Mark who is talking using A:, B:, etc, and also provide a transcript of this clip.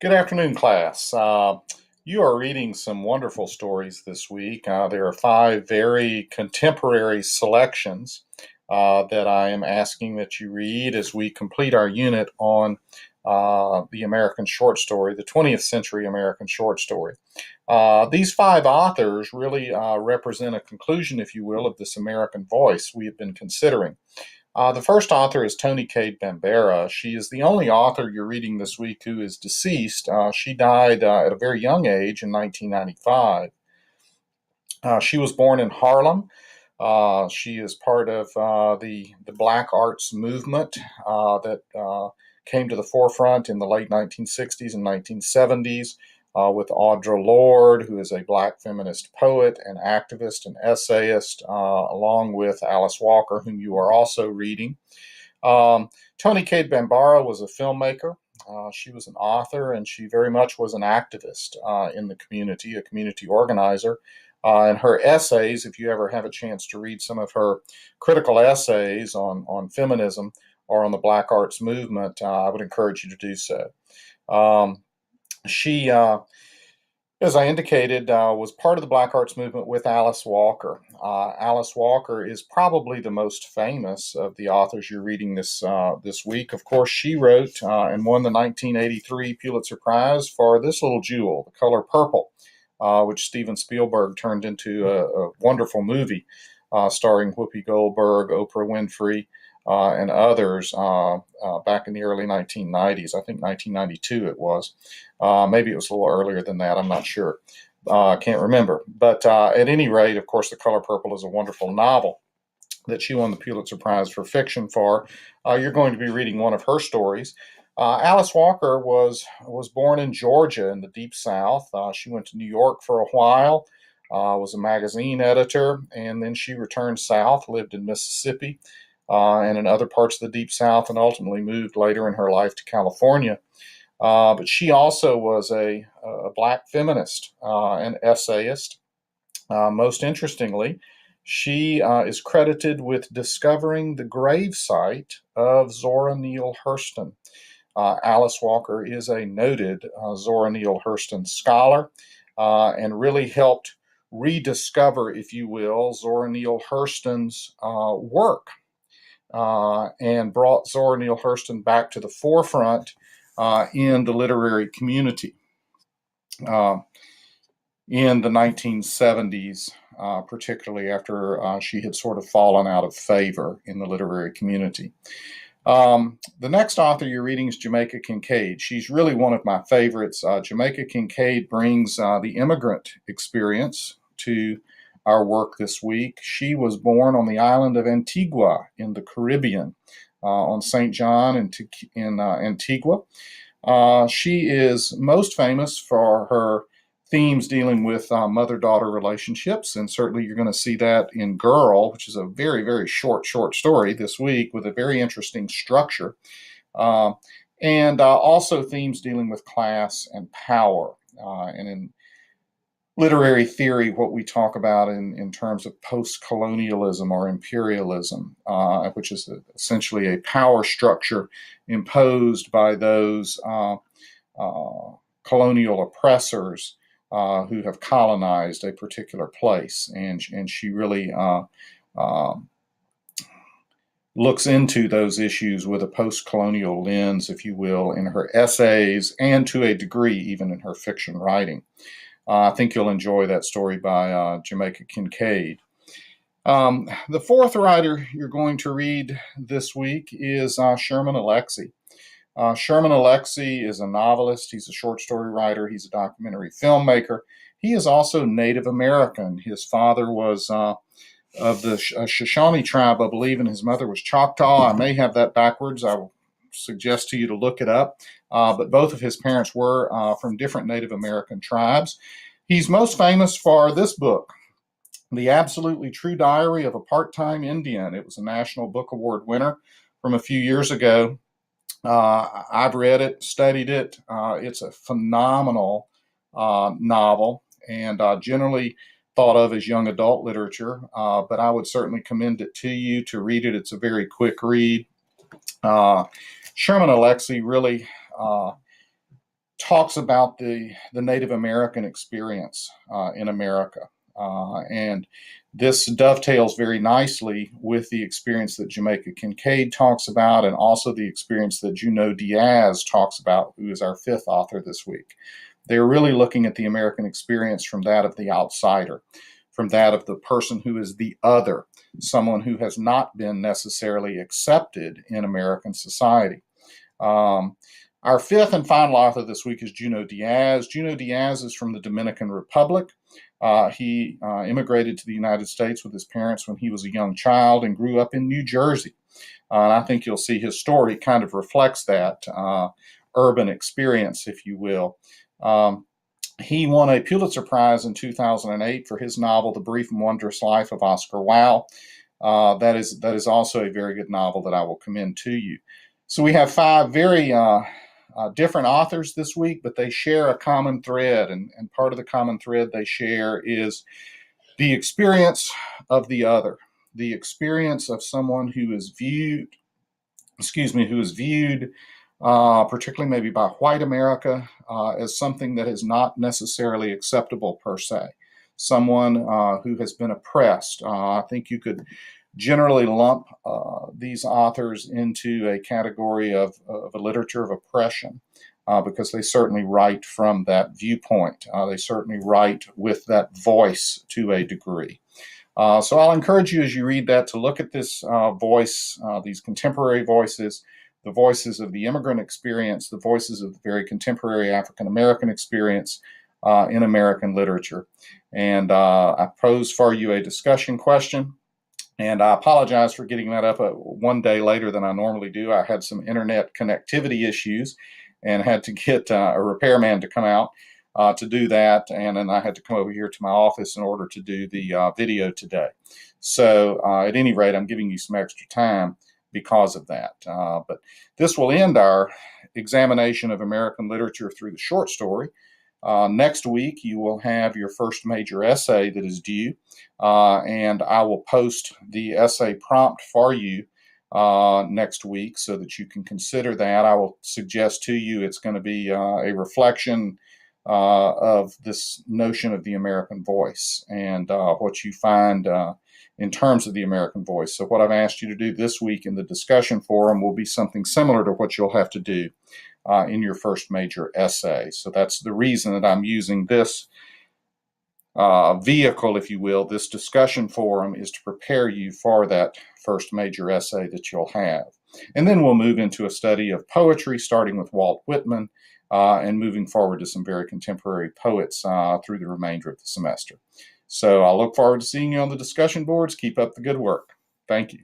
A: Good afternoon, class. You are reading some wonderful stories this week. There are five very contemporary selections that I am asking that you read as we complete our unit on the American short story, the 20th century American short story. These five authors really represent a conclusion, if you will, of this American voice we have been considering. The first author is Toni Cade Bambara. She is the only author you're reading this week who is deceased. She died at a very young age in 1995. She was born in Harlem. She is part of the Black Arts movement that came to the forefront in the late 1960s and 1970s with Audre Lorde, who is a Black feminist poet and activist and essayist, along with Alice Walker, whom you are also reading. Toni Cade Bambara was a filmmaker. She was an author, and she very much was an activist in the community, a community organizer. And her essays, if you ever have a chance to read some of her critical essays on feminism or on the Black Arts movement, I would encourage you to do so. She, as I indicated, was part of the Black Arts movement with Alice Walker. Alice Walker is probably the most famous of the authors you're reading this week. Of course, she wrote and won the 1983 Pulitzer Prize for this little jewel, The Color Purple, which Steven Spielberg turned into a wonderful movie starring Whoopi Goldberg, Oprah Winfrey, and others back in the early 1990s. I think 1992 it was. Maybe it was a little earlier than that. I'm not sure. I can't remember. But at any rate, of course, The Color Purple is a wonderful novel that she won the Pulitzer Prize for fiction for. You're going to be reading one of her stories. Alice Walker was born in Georgia in the Deep South. She went to New York for a while, was a magazine editor, and then she returned south, lived in Mississippi and in other parts of the Deep South, and ultimately moved later in her life to California. But she also was a Black feminist and essayist. Most interestingly, she is credited with discovering the gravesite of Zora Neale Hurston. Alice Walker is a noted Zora Neale Hurston scholar and really helped rediscover, if you will, Zora Neale Hurston's work and brought Zora Neale Hurston back to the forefront in the literary community in the 1970s, particularly after she had sort of fallen out of favor in the literary community. The next author you're reading is Jamaica Kincaid. She's really one of my favorites. Jamaica Kincaid brings the immigrant experience to our work this week. She was born on the island of Antigua in the Caribbean, on St. John in Antigua. She is most famous for her themes dealing with mother-daughter relationships, and certainly you're going to see that in Girl, which is a very, very short story this week with a very interesting structure, and also themes dealing with class and power. And in literary theory, what we talk about in terms of post-colonialism or imperialism, which is essentially a power structure imposed by those colonial oppressors who have colonized a particular place. And she really looks into those issues with a post-colonial lens, if you will, in her essays and to a degree even in her fiction writing. I think you'll enjoy that story by Jamaica Kincaid. The fourth writer you're going to read this week is Sherman Alexie. Sherman Alexie is a novelist. He's a short story writer. He's a documentary filmmaker. He is also Native American. His father was of the Shoshone tribe, I believe, and his mother was Choctaw. I may have that backwards. I will suggest to you to look it up. But both of his parents were from different Native American tribes. He's most famous for this book, The Absolutely True Diary of a Part-Time Indian. It was a National Book Award winner from a few years ago. I've read it, studied it. It's a phenomenal novel and generally thought of as young adult literature, but I would certainly commend it to you to read it. It's a very quick read. Sherman Alexie really talks about the Native American experience in America. And this dovetails very nicely with the experience that Jamaica Kincaid talks about, and also the experience that Junot Diaz talks about, who is our fifth author this week. They're really looking at the American experience from that of the outsider, from that of the person who is the other, someone who has not been necessarily accepted in American society. Our fifth and final author this week is Junot Diaz. Junot Diaz is from the Dominican Republic. He immigrated to the United States with his parents when he was a young child and grew up in New Jersey. And I think you'll see his story kind of reflects that urban experience, if you will. He won a Pulitzer Prize in 2008 for his novel, The Brief and Wondrous Life of Oscar Wilde. That is also a very good novel that I will commend to you. So we have five very different authors this week, but they share a common thread. And part of the common thread they share is the experience of the other, the experience of someone who is viewed, particularly maybe by white America, as something that is not necessarily acceptable per se. Someone who has been oppressed. I think you could generally lump these authors into a category of a literature of oppression because they certainly write from that viewpoint. They certainly write with that voice to a degree. So I'll encourage you as you read that to look at this voice, these contemporary voices, the voices of the immigrant experience, the voices of the very contemporary African-American experience in American literature. And I pose for you a discussion question. And I apologize for getting that up one day later than I normally do. I had some internet connectivity issues and had to get a repairman to come out to do that. And then I had to come over here to my office in order to do the video today. So at any rate, I'm giving you some extra time because of that. But this will end our examination of American literature through the short story. Next week, you will have your first major essay that is due, and I will post the essay prompt for you next week so that you can consider that. I will suggest to you it's going to be a reflection of this notion of the American voice and what you find in terms of the American voice. So what I've asked you to do this week in the discussion forum will be something similar to what you'll have to do in your first major essay. So that's the reason that I'm using this vehicle, if you will, this discussion forum, is to prepare you for that first major essay that you'll have. And then we'll move into a study of poetry, starting with Walt Whitman and moving forward to some very contemporary poets through the remainder of the semester. So I look forward to seeing you on the discussion boards. Keep up the good work. Thank you.